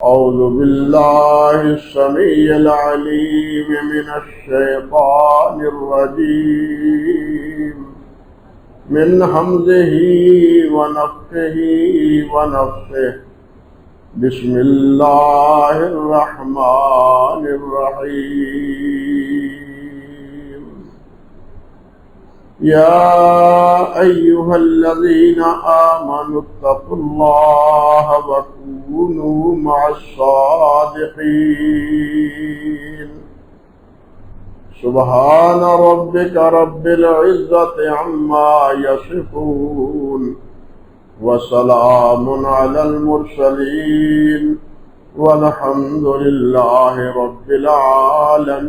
أعوذ بالله السميع العليم من الشيطان الرجيم من همزه ونفخه ونفثه بسم الله الرحمن الرحيم يا أيها الذين آمنوا اتقوا الله وكونوا مع الصادقين سبحان ربك رب العزة عما يصفون وسلام على المرسلين والحمد لله رب العالمين۔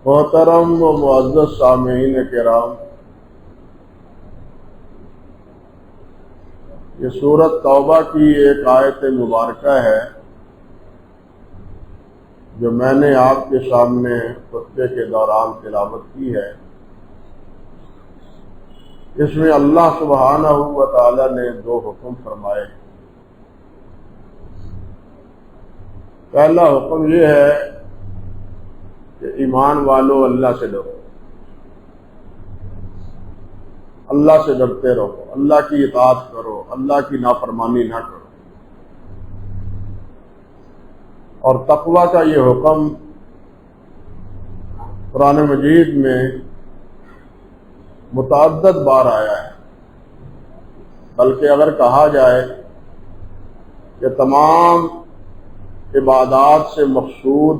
محترم و معزز سامعین کرام، یہ سورۃ توبہ کی ایک آیت مبارکہ ہے جو میں نے آپ کے سامنے خطبے کے دوران تلاوت کی ہے۔ اس میں اللہ سبحانہ و تعالی نے دو حکم فرمائے۔ پہلا حکم یہ ہے کہ ایمان والو اللہ سے ڈرو، اللہ سے ڈرتے رہو، اللہ کی اطاعت کرو، اللہ کی نافرمانی نہ کرو۔ اور تقویٰ کا یہ حکم قرآن مجید میں متعدد بار آیا ہے، بلکہ اگر کہا جائے کہ تمام عبادات سے مقصود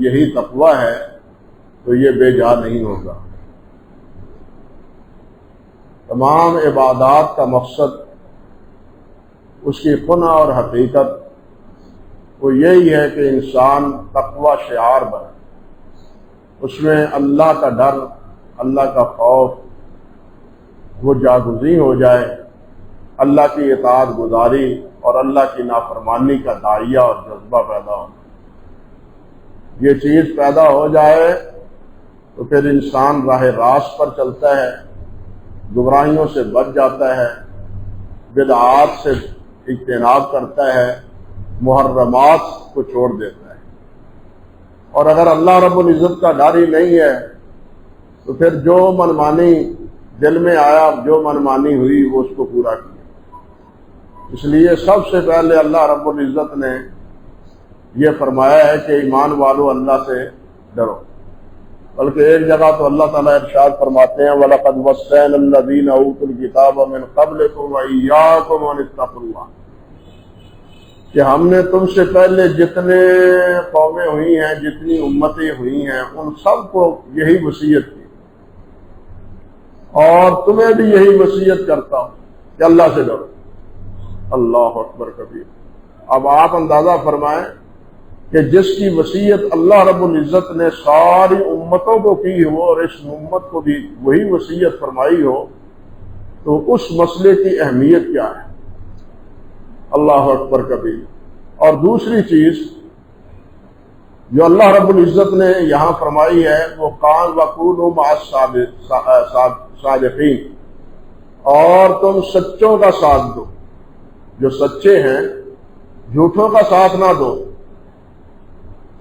یہی تقویٰ ہے تو یہ بے جا نہیں ہوگا۔ تمام عبادات کا مقصد، اس کی خنا اور حقیقت وہ یہی ہے کہ انسان تقویٰ شعار بنے، اس میں اللہ کا ڈر، اللہ کا خوف وہ جاگزیں ہو جائے، اللہ کی اطاعت گزاری اور اللہ کی نافرمانی کا داعیہ اور جذبہ پیدا ہو۔ یہ چیز پیدا ہو جائے تو پھر انسان راہ راست پر چلتا ہے، گمراہیوں سے بچ جاتا ہے، بدعات سے اجتناب کرتا ہے، محرمات کو چھوڑ دیتا ہے۔ اور اگر اللہ رب العزت کا ڈر ہی نہیں ہے تو پھر جو منمانی دل میں آیا، جو منمانی ہوئی، وہ اس کو پورا کیا۔ اس لیے سب سے پہلے اللہ رب العزت نے یہ فرمایا ہے کہ ایمان والو اللہ سے ڈرو۔ بلکہ ایک جگہ تو اللہ تعالیٰ ارشاد فرماتے ہیں وَلَقَدْ وَصَّيْنَا الَّذِينَ أُوتُوا الْكِتَابَ مِنْ قَبْلِكُمْ وَإِيَّاكُمْ أَنِ اتَّقُوا اللَّهَ، کہ ہم نے تم سے پہلے جتنے قومیں ہوئی ہیں، جتنی امتیں ہوئی ہیں، ان سب کو یہی وصیت کی، اور تمہیں بھی یہی وصیت کرتا ہوں کہ اللہ سے ڈرو۔ اللہ اکبر کبیر۔ اب آپ اندازہ فرمائیں کہ جس کی وصیت اللہ رب العزت نے ساری امتوں کو کی ہو اور اس امت کو بھی وہی وصیت فرمائی ہو تو اس مسئلے کی اہمیت کیا ہے؟ اللہ اکبر کبیر۔ اور دوسری چیز جو اللہ رب العزت نے یہاں فرمائی ہے وہ قال وَكُونُوا مَعَ الصَّادِقِينَ، اور تم سچوں کا ساتھ دو، جو سچے ہیں جھوٹوں کا ساتھ نہ دو،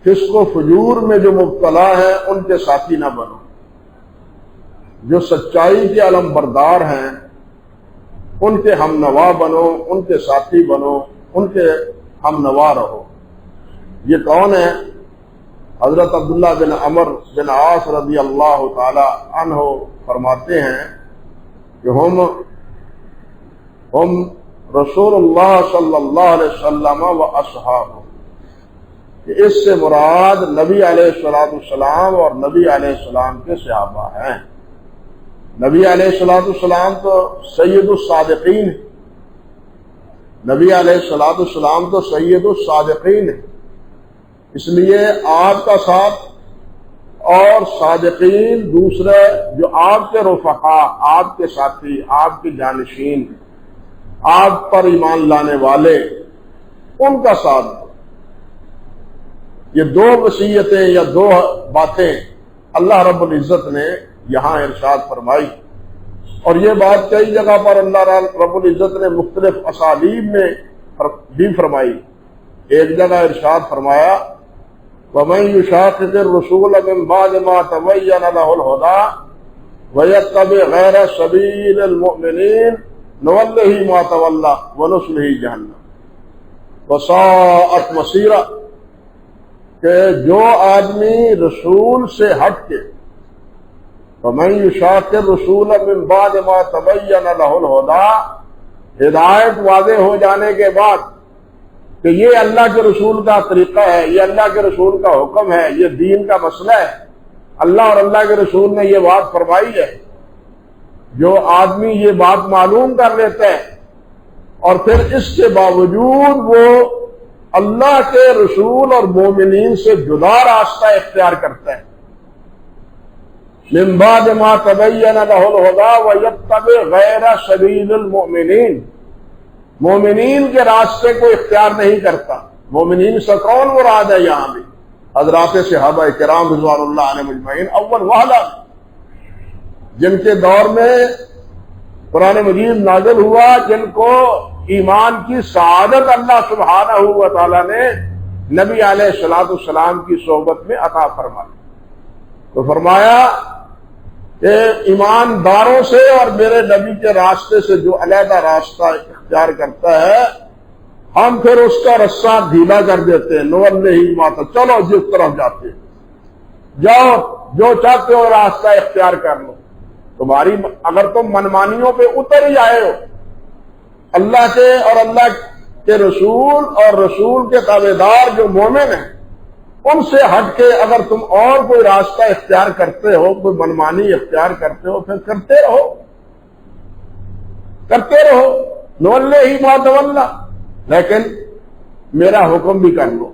فسق و فجور میں جو مبتلا ہیں ان کے ساتھی نہ بنو، جو سچائی کے علم بردار ہیں ان کے ہم نوا بنو، ان کے ساتھی بنو، ان کے ہم نوا رہو۔ یہ کون ہے؟ حضرت عبداللہ بن عمر بن عاص رضی اللہ تعالی عنہ فرماتے ہیں کہ ہم رسول اللہ صلی اللہ علیہ وسلم و اصحابہ، کہ اس سے مراد نبی علیہ السلام اور نبی علیہ السلام کے صحابہ ہیں۔ نبی علیہ السلام تو سید الصادقین ہیں، نبی علیہ السلام تو سید الصادقین ہیں، اس لیے آپ کا ساتھ اور صادقین دوسرے جو آپ کے رفقا، آپ کے ساتھی، آپ کے جانشین، آپ پر ایمان لانے والے، ان کا ساتھ دو۔ یہ دو وصیتیں یا دو باتیں اللہ رب العزت نے یہاں ارشاد فرمائی اور یہ بات کئی جگہ پر اللہ رب العزت نے مختلف اسالیب میں بھی فرمائی. ایک جگہ ارشاد فرمایا وَمَن يُشَاقِقِ الرَّسُولَ مِن بَعْدِ مَا تَبَيَّنَ لَهُ الْهُدَىٰ وَيَتَّبِعْ غَيْرَ سَبِيلِ الْمُؤْمِنِينَ نُوَلِّهِ مَا تَوَلَّىٰ وَنُصْلِهِ جَهَنَّمَ وَسَاءَتْ مَصِيرًا، کہ جو آدمی رسول سے ہٹ کے وَمَن يُشَاقِقِ الرَّسُولَ مِن بَعْدِ مَا تَبَيَّنَ لَهُ الْهُدَىٰ، ہدایت واضح ہو جانے کے بعد کہ یہ اللہ کے رسول کا طریقہ ہے، یہ اللہ کے رسول کا حکم ہے، یہ دین کا مسئلہ ہے، اللہ اور اللہ کے رسول نے یہ بات فرمائی ہے. جو آدمی یہ بات معلوم کر لیتا ہے اور پھر اس کے باوجود وہ اللہ کے رسول اور مومنین سے جدا راستہ اختیار کرتا ہے، من بعد ما تبین لہ الہدیٰ ویتبع غیر سبیل المؤمنین، مومنین کے راستے کو اختیار نہیں کرتا. مومنین سے کون مراد ہے یہاں بھی؟ حضرات صحابہ کرام رضوان اللہ علیہم اجمعین اول وہلہ، جن کے دور میں قرآن مجید نازل ہوا، جن کو ایمان کی سعادت اللہ سبحانہ و تعالی نے نبی علیہ الصلوۃ والسلام کی صحبت میں عطا فرمائی. تو فرمایا کہ ایمانداروں سے اور میرے نبی کے راستے سے جو علیحدہ راستہ اختیار کرتا ہے، ہم پھر اس کا رسہ ڈھیلا کر دیتے ہیں. نوَلِّهِ مَا تَوَلَّىٰ، چلو جس طرف جاتے جاؤ، جو چاہتے ہو راستہ اختیار کر لو. تمہاری اگر تم منمانیوں پہ اتر ہی آئے ہو، اللہ کے اور اللہ کے رسول اور رسول کے تابعدار جو مومن ہیں ان سے ہٹ کے اگر تم اور کوئی راستہ اختیار کرتے ہو، کوئی منمانی اختیار کرتے ہو، پھر کرتے رہو. نوَلِّهِ مَا تَوَلَّىٰ، لیکن میرا حکم بھی کر لو،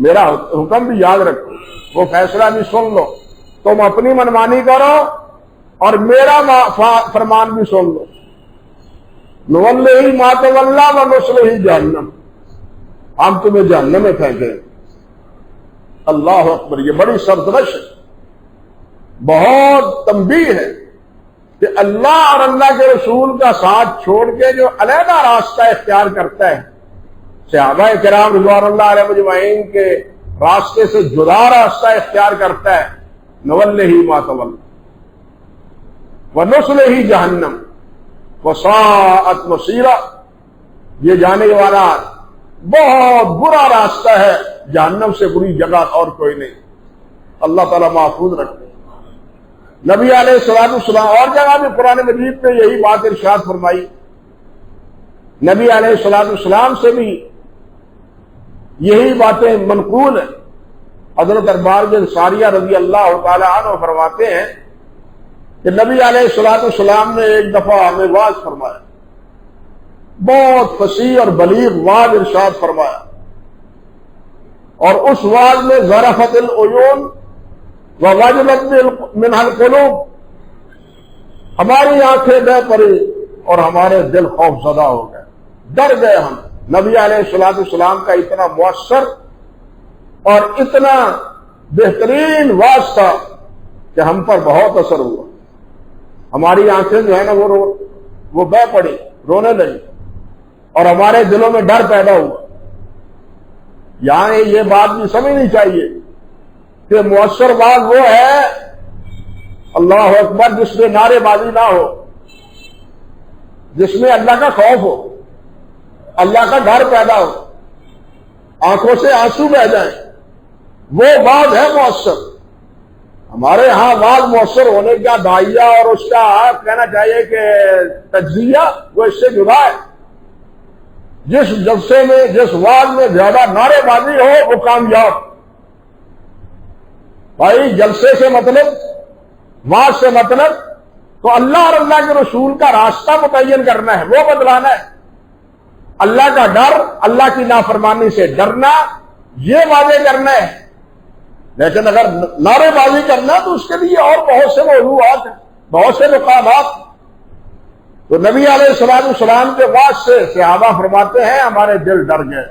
میرا حکم بھی یاد رکھو، وہ فیصلہ بھی سن لو. تم اپنی منمانی کرو اور میرا فرمان بھی سن لو. نوَلِّهِ مَا تَوَلَّىٰ وَنُصْلِهِ جَهَنَّمَ، ہم تمہیں جہنم میں پھینکیں. اللہ اکبر، یہ بڑی سرزنش ہے، بہت تنبیہ ہے کہ اللہ اور اللہ کے رسول کا ساتھ چھوڑ کے جو علیحدہ راستہ اختیار کرتا ہے، صحابہ کرام رضوان اللہ علیہم اجمعین کے راستے سے جدا راستہ اختیار کرتا ہے، نوَلِّهِ مَا تَوَلَّىٰ وَنُصْلِهِ جَهَنَّمَ وَسَاءَتْ مَصِيرًا، یہ جانے والا بہت برا راستہ ہے، جہنم سے بری جگہ اور کوئی نہیں. اللہ تعالیٰ محفوظ رکھے. نبی علیہ الصلوۃ والسلام اور جگہ بھی قرآن مجید میں یہی بات ارشاد فرمائی. نبی علیہ الصلوۃ والسلام سے بھی یہی باتیں منقول ہیں. حضرت ارباب بن ساریہ رضی اللہ تعالی عنہ فرماتے ہیں کہ نبی علیہ الصلوۃ والسلام نے ایک دفعہ ہمیں واعظ فرمایا، بہت فصیح اور بلیغ واعظ ارشاد فرمایا، اور اس واعظ میں ظرفت العیون ووجلت منها القلوب، ہماری آنکھیں بہ پڑی اور ہمارے دل خوف زدہ ہو گئے، ڈر گئے ہم. نبی علیہ الصلوۃ والسلام کا اتنا مؤثر اور اتنا بہترین واعظ تھا کہ ہم پر بہت اثر ہوا. ہماری آنکھیں جو ہے نا وہ بہ پڑی، رونے لگی، اور ہمارے دلوں میں ڈر پیدا ہوا. یہاں یہ بات بھی سمجھنی چاہیے کہ مؤثر واعظ وہ ہے، اللہ اکبر، جس میں نعرے بازی نہ ہو، جس میں اللہ کا خوف ہو، اللہ کا ڈر پیدا ہو، آنکھوں سے آنسو بہ جائیں، وہ واعظ ہے مؤثر. ہمارے ہاں واعظ مؤثر ہونے کا داعیہ اور اس کا کہنا چاہیے کہ تجزیہ وہ اس سے جدا ہے. جس جلسے میں، جس واعظ میں زیادہ نعرے بازی ہو وہ کامیاب. بھائی جلسے سے مطلب، واعظ سے مطلب تو اللہ اور اللہ کے رسول کا راستہ متعین کرنا ہے، وہ بدلانا ہے. اللہ کا ڈر، اللہ کی نافرمانی سے ڈرنا، یہ واضح کرنا ہے. لیکن اگر نعرے بازی کرنا تو اس کے لیے اور بہت سے موضوعات ہیں، بہت سے مقامات. تو نبی علیہ الصلوۃ والسلام کے واعظ سے صحابہ فرماتے ہیں ہمارے دل ڈر گئے،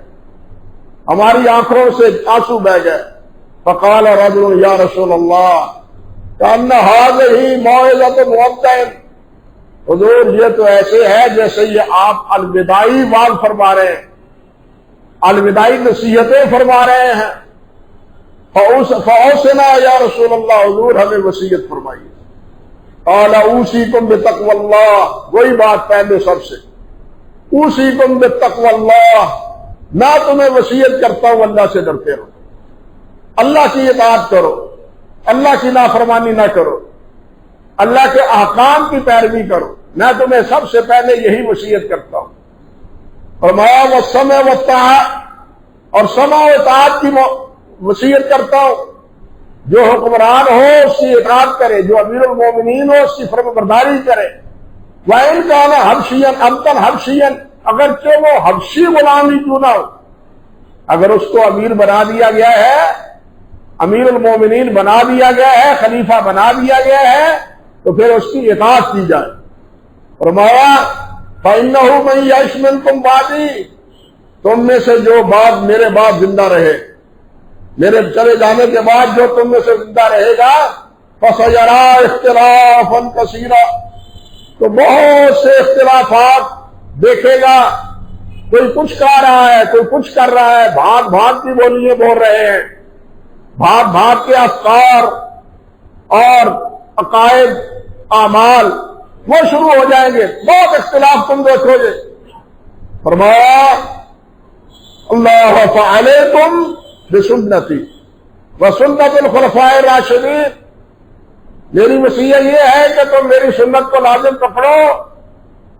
ہماری آنکھوں سے آنسو بہ گئے. فقال رجل یا رسول اللہ کأن هذه موعظة مودع، حضور یہ تو ایسے ہے جیسے یہ آپ الوداعی وعظ فرما رہے ہیں، الوداعی نصیحتیں فرما رہے ہیں۔ فَأَوْصِنَا یا رسول اللہ، حضور ہمیں وصیت فرمائیے۔ قَالَ أُوصِيكُمْ بِتَقْوَى اللَّهِ، وہی بات پہلے سب سے، أُوصِيكُمْ بِتَقْوَى اللَّهِ، میں تمہیں وصیت کرتا ہوں اللہ سے ڈرتے رہو، اللہ کی اطاعت کرو، اللہ کی نافرمانی نہ کرو، اللہ کے احکام کی پیروی کرو، میں تمہیں سب سے پہلے یہی وصیت کرتا ہوں۔ فرمایا وَالسَّمْعِ وَالطَّاعَةِ، اور سمع و اطاعت کی وصیت کرتا ہوں، جو حکمران ہو اس کی اطاعت کرے، جو امیر المومنین ہو اس کی فرمانبرداری کرے۔ وَإِنْ كَانَ حَبْشِيًّا أَبْدًا حَبْشِيًّا، اگرچہ وہ حبشی غلام ہی کیوں نہ ہو، اگر اس کو امیر بنا دیا گیا ہے، امیر المومنین بنا دیا گیا ہے، خلیفہ بنا دیا گیا ہے، تو پھر اس کی اطاعت کی جائے۔ فرمایا فَإِنَّهُ مَن يَعِشْ مِنكُم بَعْدِي، تم میں سے جو بعد میرے بعد زندہ رہے، میرے چلے جانے کے بعد جو تم میں سے زندہ رہے گا، فَسَيَرَىٰ اخْتِلَافًا كَثِيرًا، تو بہت سے اختلافات دیکھے گا، کوئی کچھ کہہ رہا ہے، کوئی کچھ کر رہا ہے، بھاگ بھاگ کی بولیاں بول رہے ہیں، بھاگ بھاگ کے افکار اور عقائد اعمال وہ شروع ہو جائیں گے، بہت اختلاف تم دیکھو گے۔ فرمایا اللہ فعلیکم بسنتی وسنت الخلفاء الراشدین، میری وصیت یہ ہے کہ تم میری سنت کو لازم پکڑو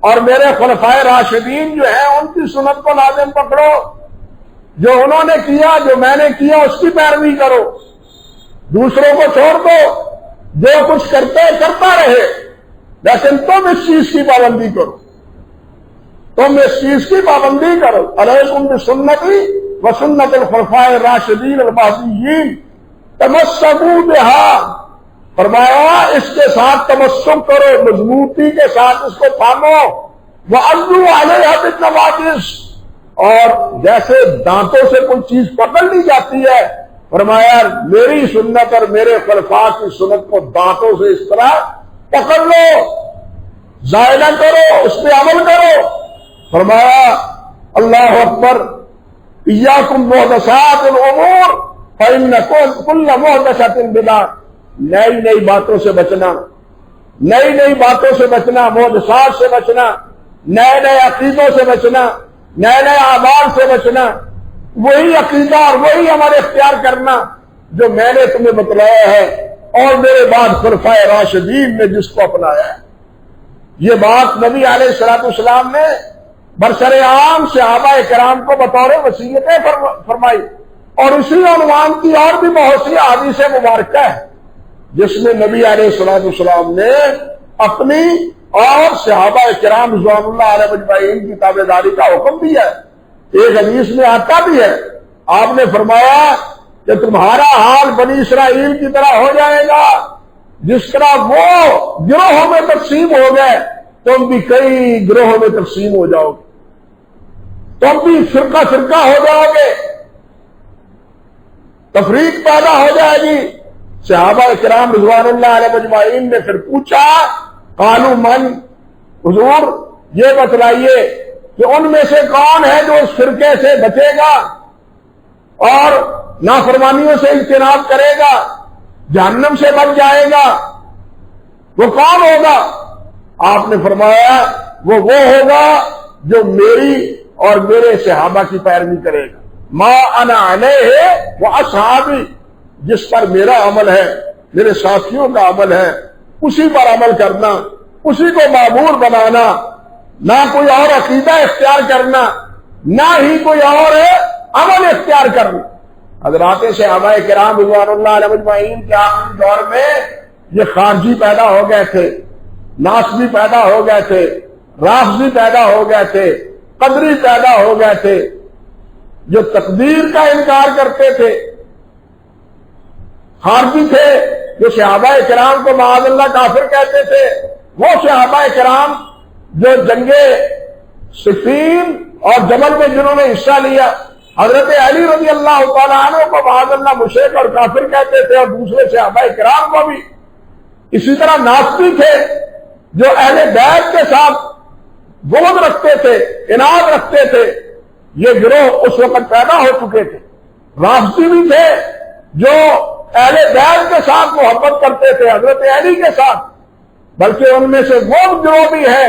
اور میرے خلفائے راشدین جو ہیں ان کی سنت کو لازم پکڑو، جو انہوں نے کیا، جو میں نے کیا اس کی پیروی کرو، دوسروں کو چھوڑ دو، جو کچھ کرتے کرتا رہے، لیکن تم اس چیز کی پابندی کرو، تم اس چیز کی پابندی کرو۔ علیکم بسنتی وسنت الخلفاء الراشدین المہدیین تمسکوا بہا، فرمایا اس کے ساتھ تمسک کرو، مضبوطی کے ساتھ اس کو تھامو، وعضوا علیہا بالنواجذ، اور جیسے دانتوں سے کوئی چیز پکڑ لی جاتی ہے، فرمایا میری سنت اور میرے خلفاء کی سنت کو دانتوں سے اس طرح پکڑ لو، ضائع نہ کرو، اس پہ عمل کرو۔ فرمایا اللہ اکبر، ایاکم محدثات الامور فإن کل محدثۃ بدعۃ، نئی نئی باتوں سے بچنا، نئی نئی باتوں سے بچنا، محدثات سے بچنا، نئے نئے عقیدوں سے بچنا، نئے نئے اعمال سے بچنا، وہی عقیدہ اور وہی عمل اختیار کرنا جو میں نے تمہیں بتلایا ہے اور میرے بعد خلفائے راشدین نے جس کو اپنایا ہے۔ یہ بات نبی علیہ الصلوۃ والسلام نے برسر عام صحابہ کرام کو بطور وصیتیں فرمائی، اور اسی عنوان کی اور بھی بہت سی احادیث مبارکہ ہے جس میں نبی علیہ الصلوۃ والسلام نے اپنی اور صحابہ کرام رضوان اللہ علیہ اجمعین کی تابعداری کا حکم دیا ہے۔ ایک حدیث میں آتا بھی ہے، آپ نے فرمایا کہ تمہارا حال بنی اسرائیل کی طرح ہو جائے گا، جس طرح وہ گروہوں میں تقسیم ہو گئے تم بھی کئی گروہوں میں تقسیم ہو جاؤ گے، تم بھی فرقہ فرقہ ہو جاؤ گے، تفریق پیدا ہو جائے گی۔ صحابہ کرام رضوان اللہ علیہ اجمعین نے پھر پوچھا قالوا من، حضور یہ بتلائیے کہ ان میں سے کون ہے جو اس فرقے سے بچے گا اور نافرمانیوں سے اجتناب کرے گا، جہنم سے بچ جائے گا، وہ کون ہوگا؟ آپ نے فرمایا وہ ہوگا جو میری اور میرے صحابہ کی پیروی کرے گا، ما انا علیہ و اصحابی، جس پر میرا عمل ہے، میرے ساتھیوں کا عمل ہے، اسی پر عمل کرنا، اسی کو معمول بنانا، نہ کوئی اور عقیدہ اختیار کرنا، نہ ہی کوئی اور عمل اختیار کرنا۔ حضرات صحابہ کرام رضوان اللہ علیہ اجمعین کے آخری دور میں یہ خارجی پیدا ہو گئے تھے، ناصبی پیدا ہو گئے تھے، رافضی پیدا ہو گئے تھے، قدری پیدا ہو گئے تھے، جو تقدیر کا انکار کرتے تھے، خارجی تھے جو صحابہ کرام کو معاذ اللہ کافر کہتے تھے، وہ صحابہ کرام جو جنگ صفین اور جمل میں جنہوں نے حصہ لیا، حضرت علی رضی اللہ تعالیٰ عنہ کو معاذ اللہ مشرک اور کافر کہتے تھے، اور دوسرے صحابہ کرام کو بھی اسی طرح ناصبی تھے، جو اہل بیت کے ساتھ بغض رکھتے تھے، عناد رکھتے تھے، یہ گروہ اس وقت پیدا ہو چکے تھے۔ رافضی بھی تھے جو اہل بیت کے ساتھ محبت کرتے تھے، حضرت علی کے ساتھ، بلکہ ان میں سے وہ گروہ بھی ہیں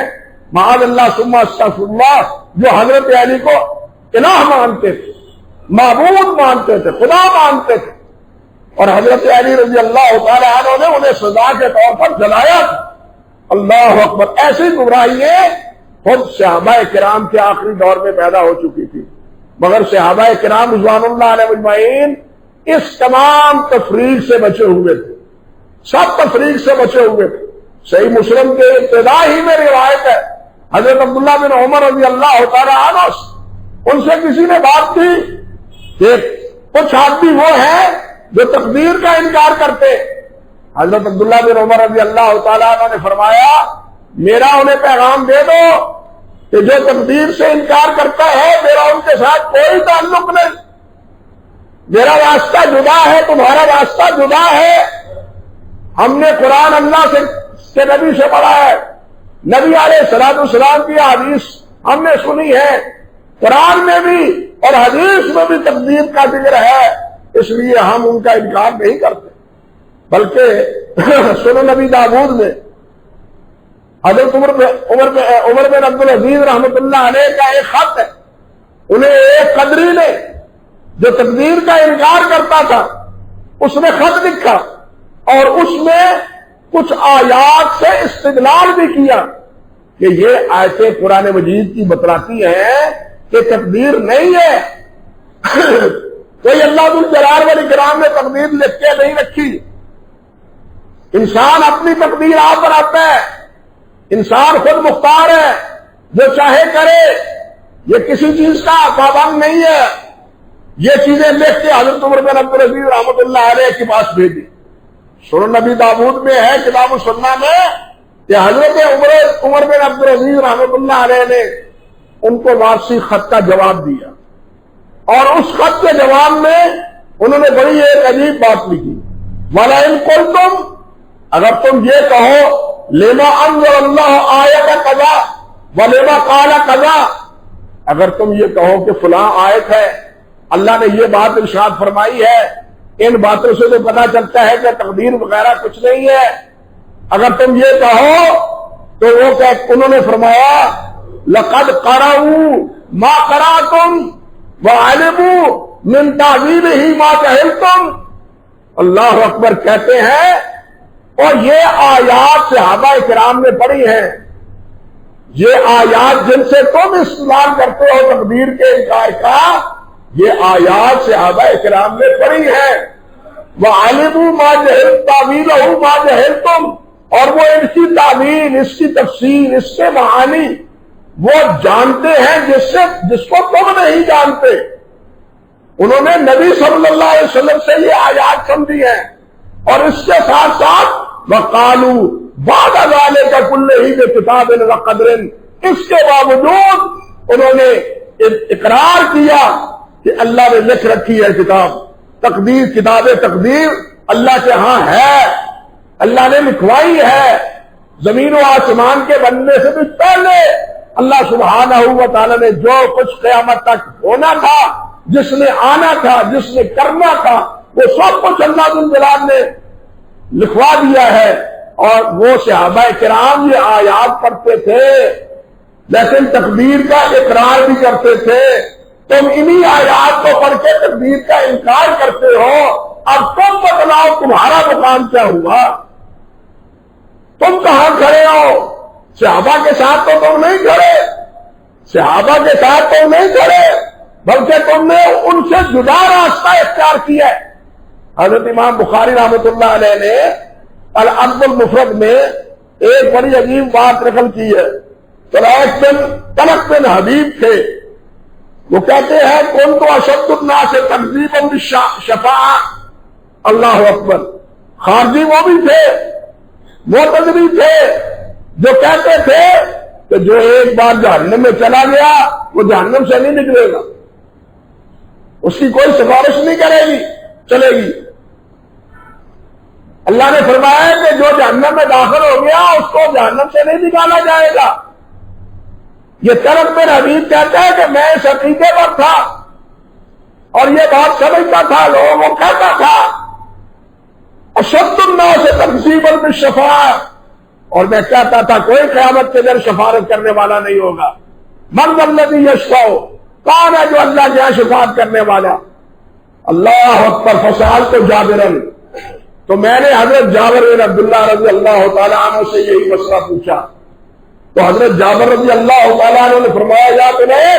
معاذ اللہ ثم استغفر اللہ جو حضرت علی کو الہ مانتے تھے، معبود مانتے تھے، خدا مانتے تھے، اور حضرت علی رضی اللہ تعالی عنہ نے انہیں سزا کے طور پر جلایا تھا۔ اللہ اکبر! ایسی گمراہیاں خود صحابہ کرام کے آخری دور میں پیدا ہو چکی تھی، مگر صحابہ کرام رضوان اللہ علیہ اجمعین اس تمام تفریق سے بچے ہوئے تھے، سب تفریق سے بچے ہوئے تھے۔ صحیح مسلم کے ابتدا ہی میں روایت ہے، حضرت عبداللہ بن عمر رضی اللہ تعالی عنہ ان سے کسی نے بات کی کہ کچھ آدمی وہ ہیں جو تقدیر کا انکار کرتے، حضرت عبداللہ بن عمر رضی اللہ تعالیٰ عنہ نے فرمایا میرا انہیں پیغام دے دو کہ جو تقدیر سے انکار کرتا ہے میرا ان کے ساتھ کوئی تعلق نہیں، میرا راستہ جدا ہے، تمہارا راستہ جدا ہے۔ ہم نے قرآن اللہ سے نبی سے پڑھا ہے، نبی علیہ الصلوۃ والسلام کی حدیث ہم نے سنی ہے، قرآن میں بھی اور حدیث میں بھی تقدیر کا ذکر ہے، اس لیے ہم ان کا انکار نہیں کرتے۔ بلکہ سنن نبی داؤد میں حضرت عمر بن عبدالعزیز رحمۃ اللہ علیہ کا ایک خط ہے، انہیں ایک قدری نے جو تقدیر کا انکار کرتا تھا اس نے خط لکھا اور اس میں کچھ آیات سے استدلال بھی کیا کہ یہ آیتیں قرآن مجید کی بتلاتی ہیں کہ تقدیر نہیں ہے، کوئی اللہ ذوالجلال والاکرام نے تقدیر لکھ کے نہیں رکھی، انسان اپنی تقدیر آپ بناتا ہے، انسان خود مختار ہے، جو چاہے کرے، یہ کسی چیز کا پابند نہیں ہے۔ یہ چیزیں لکھ کے حضرت عمر بن عبدالعزیز رحمۃ اللہ علیہ کے پاس بھیجی۔ سنن نبی داؤد میں ہے کتاب السنہ میں کہ حضرت عمر بن عبدالعزیز رحمۃ اللہ علیہ نے ان کو واپسی خط کا جواب دیا، اور اس خط کے جواب میں انہوں نے بڑی ایک عجیب بات لکھی، وَلَئِن قُلْتُمْ، اگر تم یہ کہو لِمَا أَنزَلَ اللَّهُ آیَةَ كَذَا وَلِمَا قَالَ كَذَا، اگر تم یہ کہو کہ فلاں آیت ہے، اللہ نے یہ بات ارشاد فرمائی ہے، ان باتوں سے تو پتہ چلتا ہے کہ تقدیر وغیرہ کچھ نہیں ہے، اگر تم یہ کہو تو وہ انہوں نے فرمایا لَقَدْ قَرَأُوا مَا قَرَأْتُمْ وَعَلِمُوا مِنْ تَعْوِيلِهِ مَا جَهِلْتُمْ۔ اللہ اکبر کہتے ہیں، اور یہ آیات صحابہ کرام نے پڑھی ہیں، یہ آیات جن سے تم استدلال کرتے ہو تقدیر کے انکار کا، یہ آیات صحابہ کرام نے پڑھی ہیں۔ وَعَلِمُوا مَا جَهِلْتُمْ تَعْوِيلَهُ مَا جَهِلْتُمْ، اور وہ اس کی تعویل، اس کی تفسیر، اس کے معانی وہ جانتے ہیں جس کو تم نہیں جانتے۔ انہوں نے نبی صلی اللہ علیہ وسلم سے یہ آیات سمجھی ہیں، اور اس کے ساتھ ساتھ وَقَالُوا بَعْدَ ذَلِكَ كُلِّهِ بِكِتَابٍ وَقَدْرٍ، اس کے باوجود انہوں نے اقرار کیا کہ اللہ نے لکھ رکھی ہے کتاب، تقدیر، کتاب تقدیر اللہ کے ہاں ہے، اللہ نے لکھوائی ہے، زمین و آسمان کے بننے سے بھی پہلے اللہ سبحانہ و تعالی نے جو کچھ قیامت تک ہونا تھا، جس نے آنا تھا، جس نے کرنا تھا، وہ سب کچھ اللہ ذوالجلال نے لکھوا دیا ہے۔ اور وہ صحابہ کرام یہ آیات پڑھتے تھے لیکن تقدیر کا اقرار بھی کرتے تھے۔ تم انہی آیات کو پڑھ کے تقدیر کا انکار کرتے ہو، اب تم بتلاؤ تمہارا مقام کیا ہوا، تم کہاں کھڑے ہو؟ صحابہ کے ساتھ تو تم نہیں کھڑے، صحابہ کے ساتھ تم نہیں کھڑے، بلکہ تم نے ان سے جدا راستہ اختیار کیا ہے۔ حضرت امام بخاری رحمۃ اللہ علیہ نے الادب المفرد میں ایک بڑی عجیب بات نقل کی ہے۔ طلق بن حبیب تھے، وہ کہتے ہیں کون تو اشد الناس تکذیبا بالشفاعہ، اللہ اکبر، خارجی وہ بھی تھے، معتزلی تھے، جو کہتے تھے کہ جو ایک بار جہنم میں چلا گیا وہ جہنم سے نہیں نکلے گا، اس کی کوئی سفارش نہیں کرے گی، چلے گی۔ اللہ نے فرمایا کہ جو جہنم میں داخل ہو گیا اس کو جہنم سے نہیں نکالا جائے گا۔ یہ طلب بن حبیب کہتا ہے کہ میں اس عقیدے پر تھا اور یہ بات سمجھتا تھا، لوگوں کو کہتا تھا اشد الناس تکذیبا بالشفاعۃ، اور میں کہتا تھا کوئی قیامت کے دن شفاعت کرنے والا نہیں ہوگا۔ من ذا الذی یشفع، کون ہے جو اللہ کے یہاں شفاعت کرنے والا؟ اللہ اکبر۔ فسألت جابرا، تو میں نے حضرت جابر بن عبداللہ رضی اللہ تعالیٰ عنہ سے یہی مسئلہ پوچھا، تو حضرت جابر رضی اللہ تعالیٰ عنہ نے فرمایا یا طلحہ،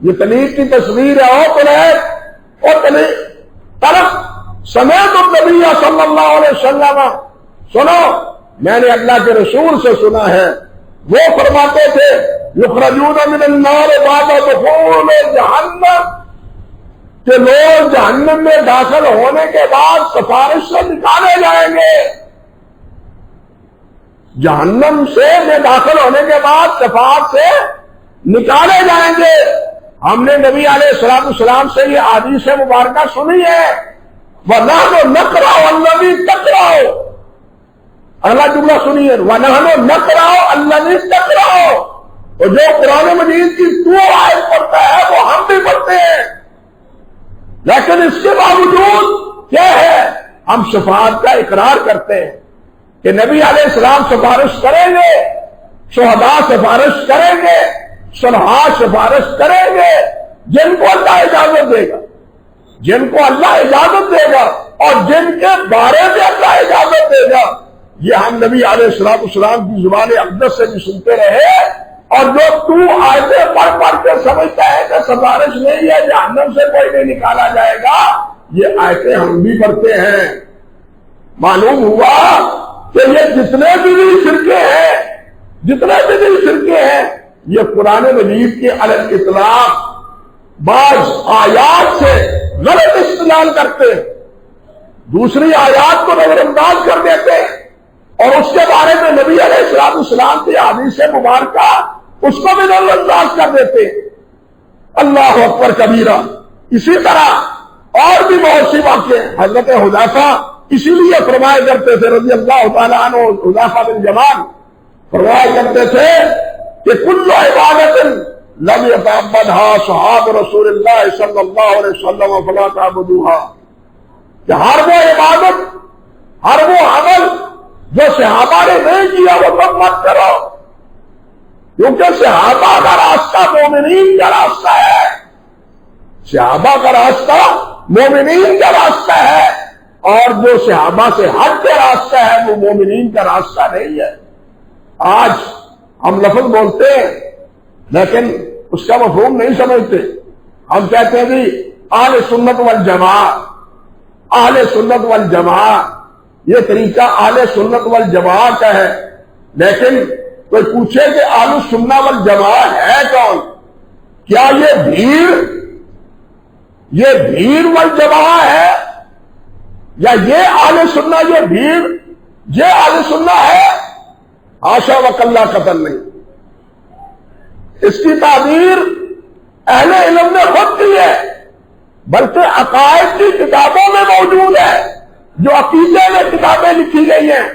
یہ طلیق کی تصویر ہے، او طلحہ، او طلحہ سمعت النبی صلی اللہ علیہ وسلم، سنو میں نے اللہ کے رسول سے سنا ہے، وہ فرماتے تھے یخرجون من النار بعد دخول جہنم، کہ لوگ جہنم میں داخل ہونے کے بعد سفارش سے نکالے جائیں گے۔ جہنم سے داخل ہونے کے بعد شفاعت سے نکالے جائیں گے۔ ہم نے نبی علیہ الصلوۃ والسلام سے یہ حدیث مبارکہ سنی ہے، وَنَحْنُ نَقْرَأُ الَّذِي تَقْرَأُ، اگلا جملہ سنیے، وَنَحْنُ نَقْرَأُ الَّذِي تَقْرَأُ، اور جو قرآن مجید کی تو آیت پڑھتا ہے وہ ہم بھی پڑھتے ہیں، لیکن اس کے باوجود کیا ہے، ہم شفاعت کا اقرار کرتے ہیں کہ نبی علیہ السلام سفارش کریں گے، شہداء سفارش کریں گے، صلحاء سفارش کریں گے، جن کو اللہ اجازت دے گا، جن کو اللہ اجازت دے گا اور جن کے بارے میں اللہ اجازت دے گا۔ یہ ہم نبی علیہ السلام کی زبان اقدس سے بھی سنتے رہے، اور جو تو آیتیں پڑھ کے سمجھتا ہے کہ سفارش نہیں ہے، جہنم سے کوئی نہیں نکالا جائے گا، یہ آیتیں ہم بھی پڑھتے ہیں۔ معلوم ہوا کہ یہ جتنے بھی فرقے ہیں یہ قرآن مجید کے علی الاطلاق بعض آیات سے غلط استدلال کرتے ہیں، دوسری آیات کو نظر انداز کر دیتے ہیں، اور اس کے بارے میں نبی علیہ السلام کی حدیث مبارکہ اس کو بھی نظر انداز کر دیتے ہیں۔ اللہ اکبر کبیرہ۔ اسی طرح اور بھی بہت سی واقعے، حضرت حذیفہ اسی لیے فرمایا کرتے تھے رضی اللہ تعالیٰ عنہ، حذیفہ بن یمان فرمایا کرتے تھے کہ کل عبادت لم یتعبدها صحاب رسول اللہ صلی اللہ علیہ وسلم فلا تعبدوها، کہ ہر وہ عبادت، ہر وہ عمل جو صحابہ نے نہیں کیا وہ تم مت کرو، کیونکہ صحابہ کا راستہ مومنین کا راستہ ہے، صحابہ کا راستہ مومنین کا راستہ ہے، اور جو صحابہ سے ہٹ کے راستہ ہے وہ مومنین کا راستہ نہیں ہے۔ آج ہم لفظ بولتے ہیں لیکن اس کا مفہوم نہیں سمجھتے، ہم کہتے ہیں جی اہل سنت والجماعت، اہل سنت والجماعت، یہ طریقہ اہل سنت والجماعت کا ہے، لیکن کوئی پوچھے کہ اہل سنت والجماعت ہے کون؟ کیا یہ بھیڑ والجماعت ہے، یا یہ اہل سنت یہ بھیڑ یہ اہل سنت ہے؟ حاشا وکلا قتل نہیں، اس کی تعبیر اہل علم نے خود کی ہے، بلکہ عقائد کی کتابوں میں موجود ہے، جو عقیدے میں کتابیں لکھی گئی ہیں۔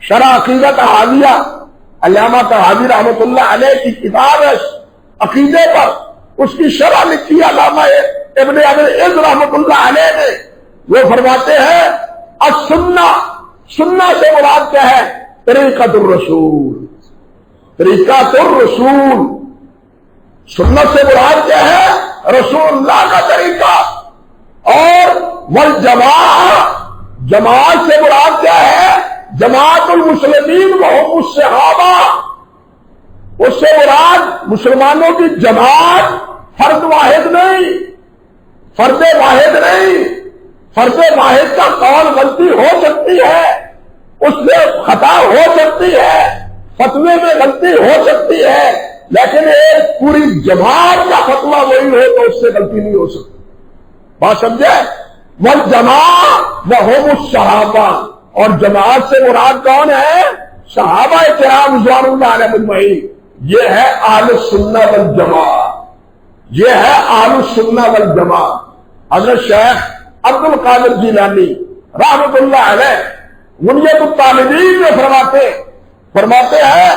شرح عقیدہ طحاویہ، علامہ طحاوی رحمۃ اللہ علیہ کی کتاب ہے عقیدے پر، اس کی شرح لکھی ہے علامہ ابن ابی العز رحمۃ اللہ علیہ نے۔ وہ فرماتے ہیں السنہ، سنہ سے مراد کیا ہے؟ طریقۃ الرسول، طریقۃ الرسول، سنت سے مراد کیا ہے؟ رسول اللہ کا طریقہ۔ اور والجماعت، جماعت سے مراد کیا ہے؟ جماعت المسلمین وهم الصحابہ، اس سے مراد مسلمانوں کی جماعت، فرد واحد نہیں، فرد واحد نہیں، فرد واحد کا قول غلطی ہو سکتی ہے، اس میں خطا ہو سکتی ہے، فتوے میں غلطی ہو سکتی ہے، لیکن ایک پوری جماعت کا فتویٰ وہی ہو تو اس سے غلطی نہیں ہو سکتی۔ بات سمجھے؟ والجماعت وهم الصحابہ، اور جماعت سے مراد کون ہے؟ صحابہ کرام رضوان اللہ علیہم اجمعین۔ یہ ہے اہل سنت والجماعت، یہ ہے اہل سنت والجماعت۔ حضرت شیخ عبد القادر جیلانی رحمت اللہ علیہ غنیت الطالبین میں فرماتے ہیں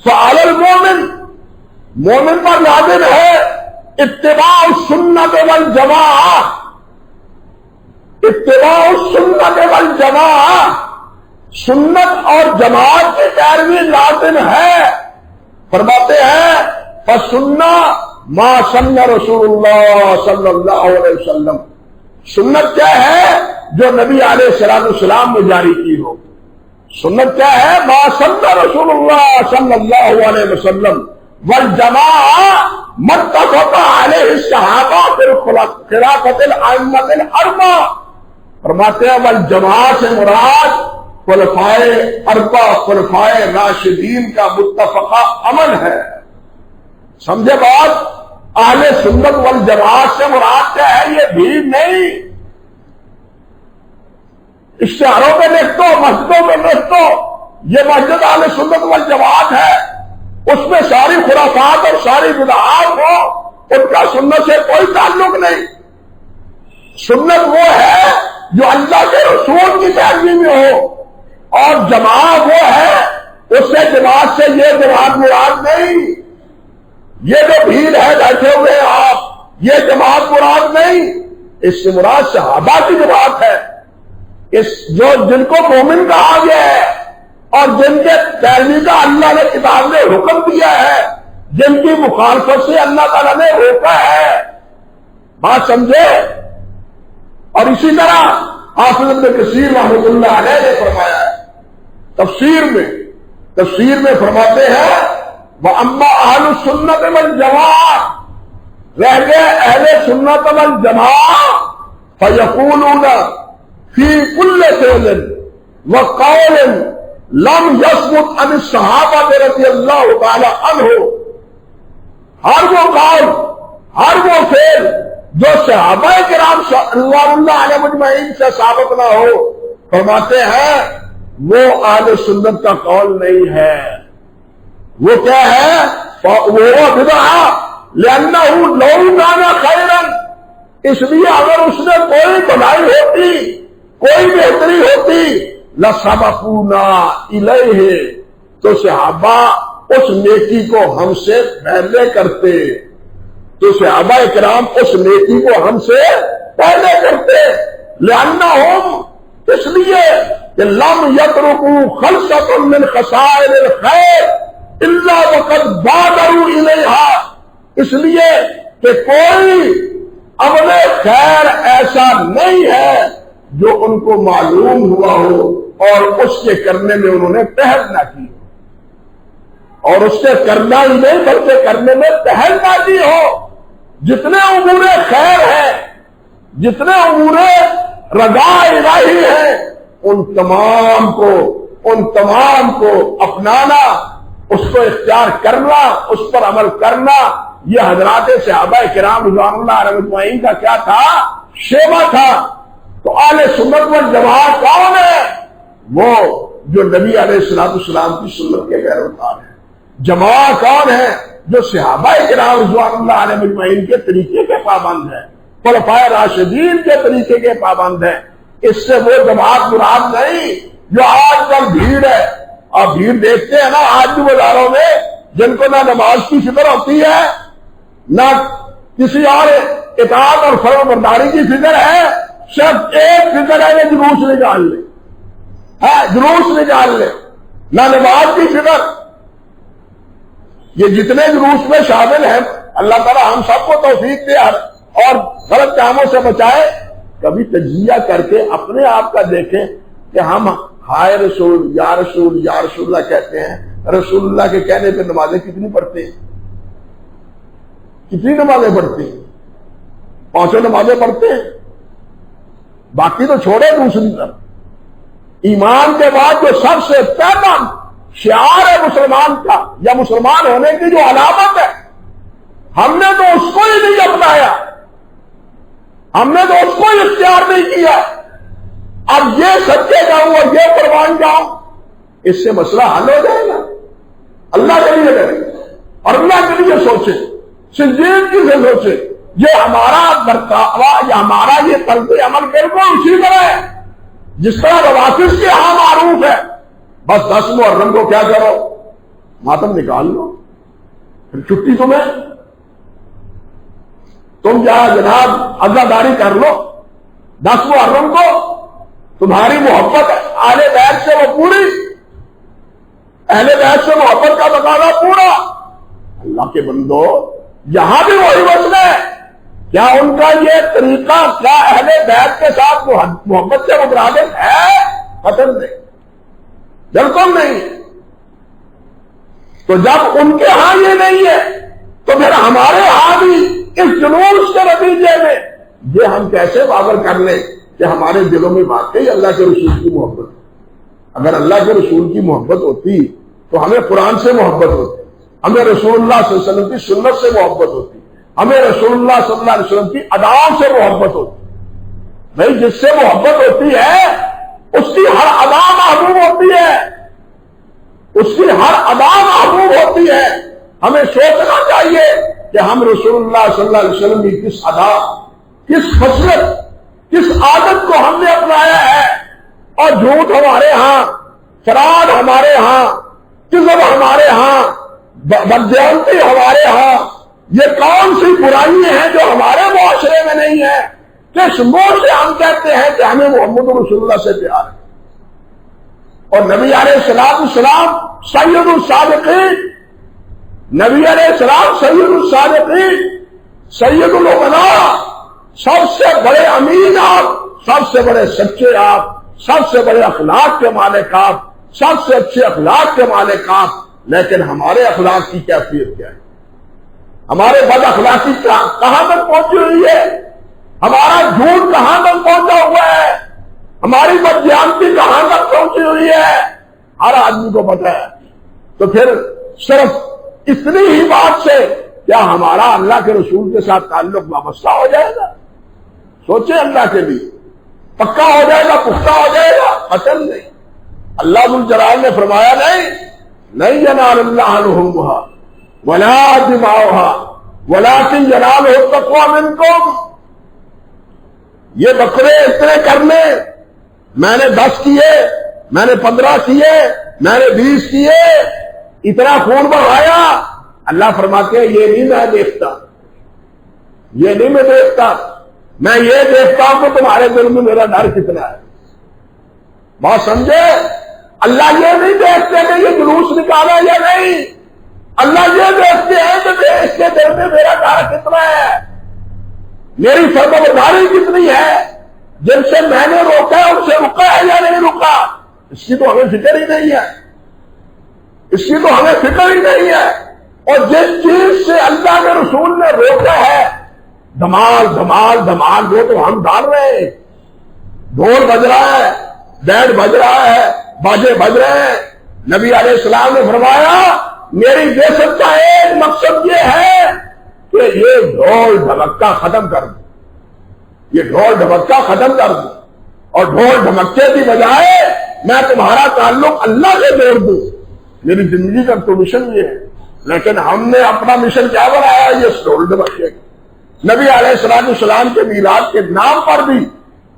فعلی المومن، مومن پر لازم ہے اتباع السنت والجماعہ، اتباع السنت والجماعہ، سنت اور جماعت کی پیروی لازم ہے۔ فرماتے ہیں فسنہ ما سن رسول اللہ صلی اللہ علیہ وسلم، سنت کیا ہے؟ جو نبی علیہ السلام نے جاری کی ہو۔ سنت کیا ہے؟ ما سن رسول اللہ صلی اللہ علیہ وسلم، والجماعہ متفق علیہ الصحابہ فی خلافۃ الائمۃ الاربعہ۔ فرماتے ہیں والجماعہ سے مراد خلفائے اربعہ، خلفائے راشدین کا متفقہ عمل ہے۔ سمجھے بات؟ اہل سنت والجماعت سے مراد کیا ہے؟ یہ بھیڑ نہیں، اشتہاروں پہ لکھ دو، مسجدوں پہ لکھ دو یہ مسجد اہل سنت والجماعت ہے، اس میں ساری خرافات اور ساری بدعات ہو، ان کا سنت سے کوئی تعلق نہیں۔ سنت وہ ہے جو اللہ کے رسول کی پیروی میں ہو، اور جماعت وہ ہے اس سے جماعت سے یہ جماعت مراد نہیں، یہ جو بھیڑ ہے بیٹھے ہوئے آپ، یہ جماعت مراد نہیں، اس سے مراد صحابہ کی جماعت ہے، جن کو مومن کہا گیا ہے اور جن کے پیروی کا اللہ نے کتاب نے حکم دیا ہے، جن کی مخالفت سے اللہ تعالیٰ نے روکا ہے۔ بات سمجھے؟ اور اسی طرح حافظ ابن کثیر رحمۃ اللہ علیہ نے فرمایا ہے تفسیر میں فرماتے ہیں وَأَمَّا أَهْلُ السُّنَّةِ وَالْجَمَاعَةِ، رہ گئے اہل سنت والجماعہ، فَيَقُولُونَ فِي كُلِّ فِعْلٍ وَقَوْلٍ لَمْ يَثْبُتْ عَنِ الصَّحَابَةِ رضی اللہ تعالی عنہ، ہر وہ قول، ہر وہ فعل جو صحابہ کرام رضوان اللہ علیہ مجمعین سے ثابت نہ ہو، فرماتے ہیں وہ اہل سنت کا قول نہیں ہے۔ وہ کیا ہے؟ وہ بدعہ لأنه لو كان خیرا، اس لیے اگر اس نے کوئی بھلائی ہوتی، کوئی بہتری ہوتی، لسبقونا الیہ، تو صحابہ اس نیکی کو ہم سے پہلے کرتے، تو صحابہ کرام اس نیکی کو ہم سے پہلے کرتے، لأنہم، اس لیے کہ لم یترکوا خلصۃ من خصائل الخیر الا وقد بادروا الیہا، اس لیے کہ کوئی عمل خیر ایسا نہیں ہے جو ان کو معلوم ہوا ہو اور اس کے کرنے میں انہوں نے پہل نہ کی، اور اس سے کرنا ہی نہیں بلکہ کرنے میں پہل نہ کی ہو۔ جتنے امور خیر ہیں، جتنے امور رضا الہی ہیں، ان تمام کو اپنانا، اس کو اختیار کرنا، اس پر عمل کرنا، یہ حضرات صحابہ کرام رضوان اللہ علیہ مجمعین کا کیا تھا؟ شیوا تھا۔ تو اہل سنت والجماعت کون ہے؟ وہ جو نبی علیہ السلام کی سنت کے پیروکار ہیں۔ جماعت کون ہے؟ جو صحابہ کرام رضوان اللہ علیہ مجمعین کے طریقے کے پابند ہیں، خلفائے راشدین کے طریقے کے پابند ہیں۔ اس سے وہ جماعت مراد نہیں جو آج کل بھیڑ ہے، اور بھیڑ دیکھتے ہیں نا آج بھی بازاروں میں، جن کو نہ نماز کی فکر ہوتی ہے، نہ کسی اور اطاعت اور فرمانبرداری کی فکر ہے، صرف ایک فکر ہے یہ جلوس نکال لے، جلوس نکال لے، نہ نماز کی فکر۔ یہ جتنے جلوس میں شامل ہیں، اللہ تعالی ہم سب کو توفیق دے اور غلط کاموں سے بچائے۔ کبھی تجزیہ کر کے اپنے آپ کا دیکھیں کہ ہم ہائے رسول یا رسول یا رسول اللہ کہتے ہیں، رسول اللہ کے کہنے پہ نمازیں کتنی پڑھتے ہیں؟ کتنی نمازیں پڑھتے ہیں؟ 5 نمازیں پڑھتے ہیں، باقی تو چھوڑے دوسری طرف۔ ایمان کے بعد جو سب سے پہلا شعار ہے مسلمان کا یا مسلمان ہونے کی جو علامت ہے، ہم نے تو اس کو ہی نہیں اپنایا، ہم نے تو اس کو ہی اختیار نہیں کیا۔ اب یہ سچے جاؤں اور یہ قربان جاؤں، اس سے مسئلہ حل ہو جائے گا۔ اللہ کے لیے کریں اور اللہ کے لیے سوچیں، سنجیدگی سے سوچیں۔ یہ ہمارا برتاوا یا ہمارا یہ طرز عمل بالکل اسی طرح ہے جس طرح روافض کے یہاں معروف ہے بس 10 محرم کو کیا کرو، ماتم نکال لو، پھر چھٹی تمہیں، تم جا جناب عزاداری کر لو، 10 محرم کو تمہاری محبت اہل بیت سے وہ پوری، اہل بیت سے محبت کا تقاضا پورا۔ اللہ کے بندو یہاں بھی وہی مسئلہ ہے، کیا ان کا یہ طریقہ کیا اہل بیت کے ساتھ محبت سے مترادف ہے؟ قطعاً نہیں، بالکل نہیں۔ تو جب ان کے ہاں یہ نہیں ہے تو پھر ہمارے ہاں بھی اس جلوس کے نتیجے میں یہ ہم کیسے واضح کر لیں کہ ہمارے دلوں میں واقعی اللہ کے رسول کی محبت ہے؟ اگر اللہ کے رسول کی محبت ہوتی تو ہمیں قرآن سے محبت ہوتی، ہمیں رسول اللہ صلی اللہ علیہ وسلم کی سنت سے محبت ہوتی، ہمیں رسول اللہ صلی اللہ علیہ وسلم کی اداؤں سے محبت ہوتی۔ بھائی جس سے محبت ہوتی ہے اس کی ہر ادا محبوب ہوتی ہے، اس کی ہر ادا محبوب ہوتی ہے۔ ہمیں سوچنا چاہیے کہ ہم رسول اللہ صلی اللہ علیہ وسلم کی کس ادا، کس خصلت، کس عادت کو ہم نے اپنایا ہے، اور جھوٹ ہمارے ہاں، فراڈ ہمارے ہاں، کذب ہمارے ہاں، بددیانتی ہمارے ہاں، یہ کون سی برائیاں ہیں جو ہمارے معاشرے میں نہیں ہے کس منہ سے ہم کہتے ہیں کہ ہمیں محمد رسول اللہ سے پیار ہے؟ اور نبی علیہ السلام سید الصادقین، نبی علیہ السلام سید الصادقین، سید الامناء، سب سے بڑے امین آپ، سب سے بڑے سچے آپ، سب سے بڑے اخلاق کے مالک آپ، سب سے اچھے اخلاق کے مالک آپ، لیکن ہمارے اخلاق کی کیفیت کیا ہے؟ ہمارے بد اخلاقی کہاں تک پہنچی ہوئی ہے؟ ہمارا جھوٹ کہاں تک پہنچا ہوا ہے؟ ہماری بددیانتی کہاں تک پہنچی ہوئی ہے؟ ہر آدمی کو پتہ ہے۔ تو پھر صرف اتنی ہی بات سے کیا ہمارا اللہ کے رسول کے ساتھ تعلق وابستہ ہو جائے گا؟ سوچیں، اللہ کے لیے پکا ہو جائے گا، پختہ ہو جائے گا؟ قطعاً نہیں۔ اللہ ذو الجلال نے فرمایا نہیں ینال اللہ لحومها ولا دماؤها ولكن ينالہ التقوی منکم۔ یہ بکرے اتنے کرنے، میں نے 10 کیے، میں نے 15 کیے، میں نے 20 کیے، اتنا خون بہایا، اللہ فرماتے ہیں یہ نہیں میں دیکھتا، یہ نہیں میں دیکھتا، میں یہ دیکھتا ہوں کہ تمہارے دل میں میرا ڈر کتنا ہے۔ بات سمجھے؟ اللہ یہ نہیں دیکھتے کہ یہ جلوس نکالا یا نہیں، اللہ یہ دیکھتے ہیں کہ اس کے دل میں میرا ڈر کتنا ہے، میری فرمانبرداری کتنی ہے، جن سے میں نے روکا ان سے رکا ہے یا نہیں رکا۔ اس کی تو ہمیں فکر ہی نہیں ہے، اس کی تو ہمیں فکر ہی نہیں ہے۔ اور جس چیز سے اللہ کے رسول نے روکا ہے، دھمال دھمال دھمال وہ تو ہم ڈال رہے ہیں، ڈھول بج رہا ہے، بینڈ بج رہا ہے، باجے بج رہے ہیں۔ نبی علیہ السلام نے فرمایا میری بعثت کا ایک مقصد یہ ہے کہ یہ ڈھول ڈھمکا ختم کر دوں، یہ ڈھول ڈھمکا ختم کر دوں، اور ڈھول ڈھمکے کی بجائے میں تمہارا تعلق اللہ سے جوڑ دوں۔ میری زندگی کا تو مشن یہ ہے، لیکن ہم نے اپنا مشن کیا بنایا؟ یہ ڈھول ڈھمکے۔ نبی علیہ السلام کے میلاد کے نام پر بھی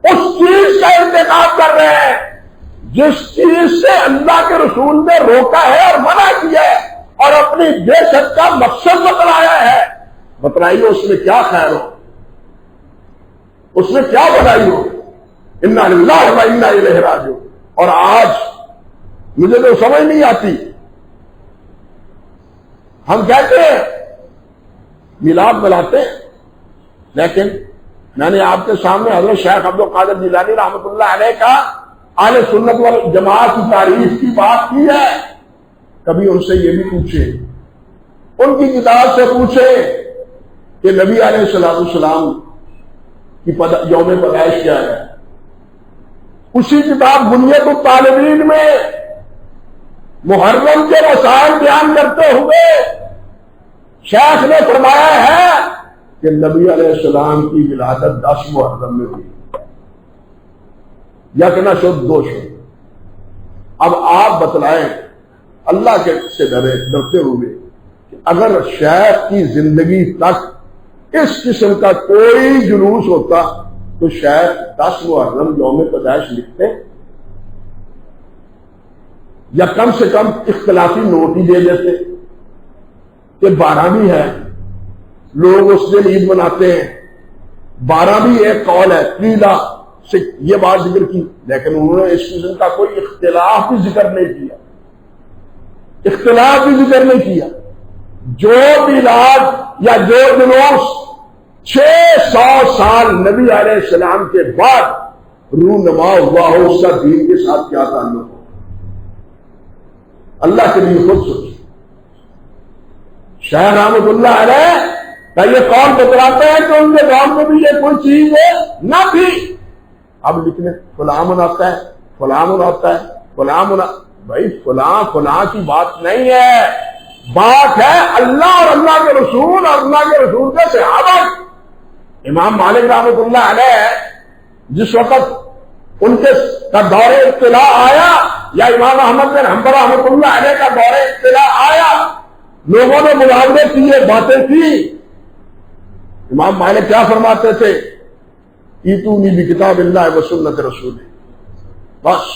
اس چیز کا انتخاب کر رہے ہیں جس چیز سے اللہ کے رسول نے روکا ہے اور منع کیا ہے، اور اپنی بعثت کا مقصد بتلایا ہے۔ بتلائیے اس میں کیا خیر ہو، اس میں کیا بھلائی ہو؟ انا للہ و انا الیہ راجعون۔ اور آج مجھے تو سمجھ نہیں آتی، ہم کہتے ہیں میلاد مناتے ہیں، لیکن میں نے آپ کے سامنے حضرت شیخ عبد القادر جیلانی رحمۃ اللہ علیہ کا اہل سنت والجماعت کی تعریف کی بات کی ہے۔ کبھی ان سے یہ بھی پوچھے، ان کی کتاب سے پوچھے کہ نبی علیہ السلام کی یوم پیدائش کیا ہے۔ اسی کتاب بنیت الطالبین میں محرم کے مسائل بیان کرتے ہوئے شیخ نے فرمایا ہے کہ نبی علیہ السلام کی ولادت 10 محرم میں ہوئی، یک نہ شد 2 شد۔ اب آپ بتلائیں اللہ کے سے ڈرتے ہوئے کہ اگر شیخ کی زندگی تک اس قسم کا کوئی جلوس ہوتا تو شاید 10 محرم یوم پیدائش لکھتے یا کم سے کم اختلافی نوٹ ہی دے دیتے کہ 12 بھی ہے، لوگ اس دن عید مناتے ہیں، 12 بھی ایک قول ہے، قیلا سے یہ بات ذکر کی، لیکن انہوں نے اس قسم کا کوئی اختلاف بھی ذکر نہیں کیا، اختلاف بھی ذکر نہیں کیا۔ جو میلاد یا جو جلوس 600 سال نبی علیہ السلام کے بعد رونما ہوا ہو، اس کا دین کے ساتھ کیا تعلق ہو؟ اللہ کے لیے خود سوچیں۔ شیخ رحمۃ اللہ علیہ کا یہ قول بتلاتے ہیں کہ ان کے دور میں بھی یہ کوئی چیز نہ تھی۔ اب لکھنے فلاں مناتا ہے، فلاں مناتا ہے، فلاں بھائی فلاں فلاں کی بات نہیں ہے، بات ہے اللہ اور اللہ کے رسول اور اللہ کے رسول کے صحابہ۔ امام مالک رحمۃ اللہ علیہ جس وقت ان کے کا دور اطلاع آیا، یا امام احمد بن حنبل رحمۃ اللہ علیہ کا دور اطلاع آیا، لوگوں نے مظاہرے کیے، باتیں کی، امام مالک کیا فرماتے تھے؟ ایتونی بکتاب اللہ و سنت رسول، بس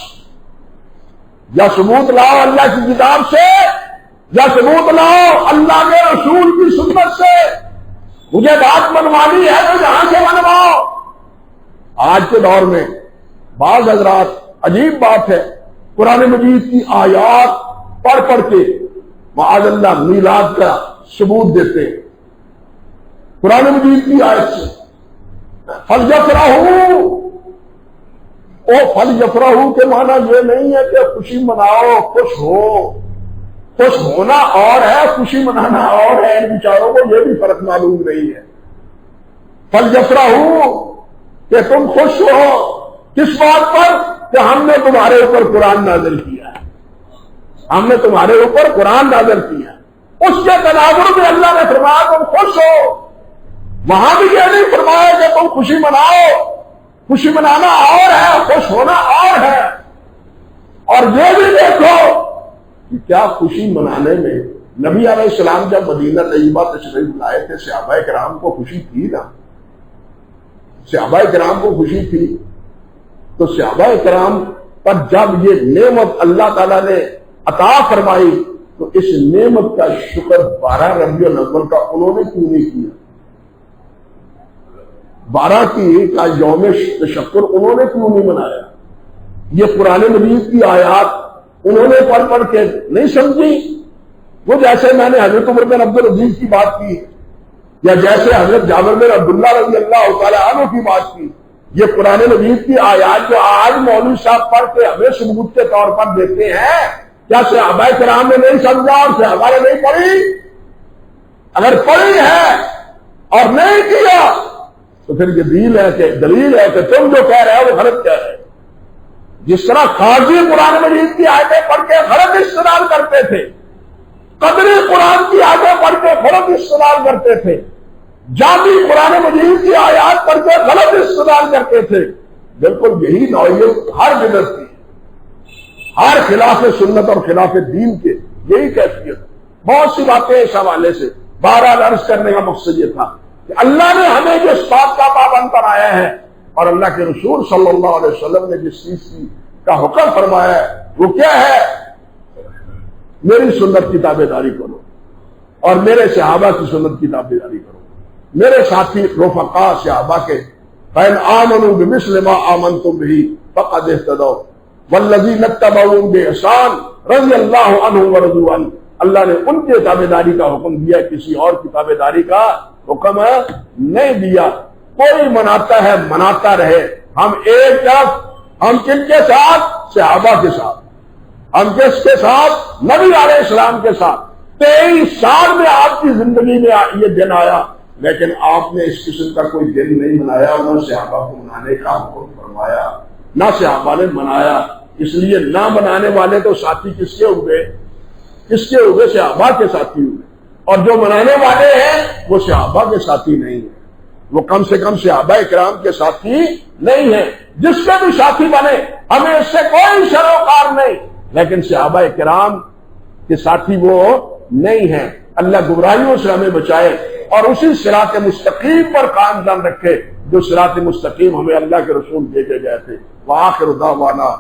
یا ثبوت لاؤ اللہ کی کتاب سے، یا ثبوت لاؤ اللہ کے رسول کی سنت سے، مجھے بات منوانی ہے تو جہاں سے منواؤ۔ آج کے دور میں بعض حضرات، عجیب بات ہے، قرآن مجید کی آیات پڑھ پڑھ کے معاذ اللہ میلاد کا ثبوت دیتے ہیں، قرآن مجید کی آیت سے فَلْيَفْرَحُوا، فَلْيَفْرَحُوا کے معنی یہ نہیں ہے کہ خوشی مناؤ، خوش ہو، خوش ہونا اور ہے، خوشی منانا اور ہے، ان بیچاروں کو یہ بھی فرق معلوم نہیں ہے۔ فَلْيَفْرَحُوا کہ تم خوش ہو، کس بات پر؟ کہ ہم نے تمہارے اوپر قرآن نازل کیا ہے، ہم نے تمہارے اوپر قرآن نازل کیا ہے۔ اس کے تناظر میں اللہ نے فرمایا تم خوش ہو، وہاں بھی یہ نہیں فرمایا کہ تم خوشی مناؤ، خوشی منانا اور ہے، خوش ہونا اور ہے۔ اور یہ بھی دیکھو کہ کیا خوشی منانے میں نبی علیہ السلام جب مدینہ طیبہ تشریف لائے تھے، صحابہ کرام کو خوشی تھی نا، صحابہ کرام کو خوشی تھی، تو صحابہ کرام پر جب یہ نعمت اللہ تعالیٰ نے عطا فرمائی تو اس نعمت کا شکر 12 ربیع الاول کا انہوں نے کیوں نہیں کیا؟ 12 کی کا یوم تشکر انہوں نے کیوں نہیں منایا؟ یہ قرآن مجید کی آیات انہوں نے پڑھ پڑھ کے نہیں سمجھی؟ وہ جیسے میں نے حضرت عمر بن عبد العزیز کی بات کی، یا جیسے حضرت جابر بن عبداللہ رضی اللہ تعالی عنہ کی بات کی، یہ قرآن مجید کی آیات جو آج مولوی صاحب پڑھ کے ہمیں ثبوت کے طور پر دیتے ہیں، کیا صحابہ کرام نے نہیں سمجھا اور صحابہ نے نہیں پڑھی؟ اگر پڑھی ہے اور نہیں کیا تو پھر یہ دلیل ہے کہ تم جو کہہ رہے ہو وہ غلط کہہ رہے ہو۔ جس طرح خارجی قرآن مجید کی آیتیں پڑھ کے غلط استدلال کرتے تھے، قدری قرآن کی آیتیں پڑھ کے غلط استدلال کرتے تھے، جاتی قرآن مجید کی آیات پڑھ کے غلط استدلال کرتے تھے، بالکل یہی نوعیت ہر بدعت کی، ہر خلاف سنت اور خلاف دین کے یہی کیفیت۔ بہت سی باتیں اس حوالے سے بہرحال عرض کرنے کا مقصد یہ تھا کہ اللہ نے ہمیں جس بات کا پابند بنایا ہے اور اللہ کے رسول صلی اللہ علیہ وسلم نے جس چیز کا حکم فرمایا ہے وہ کیا ہے؟ میری سنت کی تابع داری کرو اور میرے صحابہ کی سنت کی تابع داری کرو، میرے ساتھی رفقاء صحابہ کے فَإِنْ آمَنُوا بِمِثْلِ مَا آمَنْتُمْ بِهِ فَقَدِ اهْتَدَوْا وَالَّذِينَ اتَّبَعُوهُم بِإِحْسَانٍ رضی اللہ عنہم ورضوا عنہ۔ اللہ نے ان کے تابع داری کا حکم دیا، کسی اور کی تابع داری کا حکم نہیں دیا۔ کوئی مناتا ہے مناتا رہے، ہم ایک طرف، ہم کن کے ساتھ؟ صحابہ کے ساتھ۔ ہم کس کے ساتھ؟ نبی علیہ السلام کے ساتھ۔ 23 سال میں آپ کی زندگی میں یہ دن آیا، لیکن آپ نے اس قسم کا کوئی دن نہیں منایا، نہ صحابہ کو منانے کا حکم فرمایا، نہ صحابہ نے منایا۔ اس لیے نہ منانے والے تو ساتھی کس کے ہوئے؟ کس کے ہوئے؟ صحابہ کے ساتھی ہوئے، اور جو منانے والے ہیں وہ صحابہ کے ساتھی نہیں ہیں، وہ کم سے کم صحابہ کرام کے ساتھی نہیں ہیں۔ جس کے بھی ساتھی بنے ہمیں اس سے کوئی شروکار نہیں، لیکن صحابہ کرام کے ساتھی وہ نہیں ہیں۔ اللہ گمراہیوں سے ہمیں بچائے اور اسی صراط مستقیم پر قائم رکھے جو صراط مستقیم ہمیں اللہ کے رسول دے کے گئے تھے۔ وآخر دعوانا